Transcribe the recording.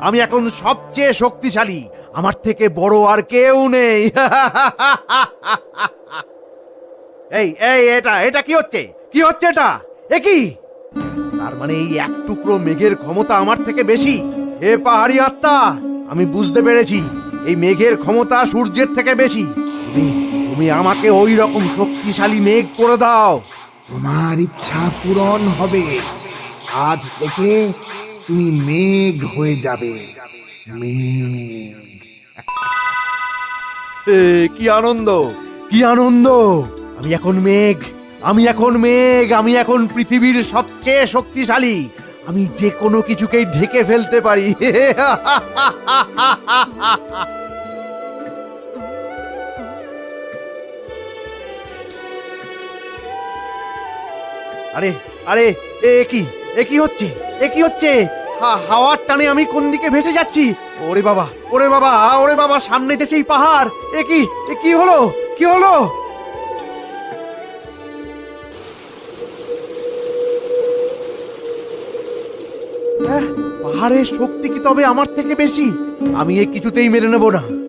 আমি এখন সবচেয়ে শক্তিশালী, আমার থেকে বড় আর কেউ নেই। এই এই এটা এটা কি হচ্ছে? কি হচ্ছে এটা? এ কি? তার মানে এই এক টুকরো মেঘের ক্ষমতা আমার থেকে বেশি? হে পাহাড়ি আত্মা, আমি বুঝতে পেরেছি এই মেঘের ক্ষমতা সূর্যের থেকে বেশি। তুমি তুমি আমাকে ওই রকম শক্তিশালী মেঘ করে দাও। তোমার ইচ্ছা পূরণ হবে। আজ থেকে তুমি মেঘ হয়ে যাবে। মেঘ। এ কি আনন্দ, কি আনন্দ! আমি এখন মেঘ, আমি এখন মেঘ, আমি এখন পৃথিবীর সবচেয়ে শক্তিশালী। আমি যে কোনো কিছুকেই ঢেকে ফেলতে পারি। আরে আরে, এ কি হচ্ছে? এ কি হচ্ছে? হাওয়ার টানে আমি কোন দিকে ভেসে যাচ্ছি? ওরে বাবা, ওরে বাবা, ওরে বাবা, সামনে যে সেই পাহাড়! এ কি হলো? কি হলো? পাহাড়ের শক্তি কি তবে আমার থেকে বেশি? আমি এ কিছুতেই মেনে নেব না।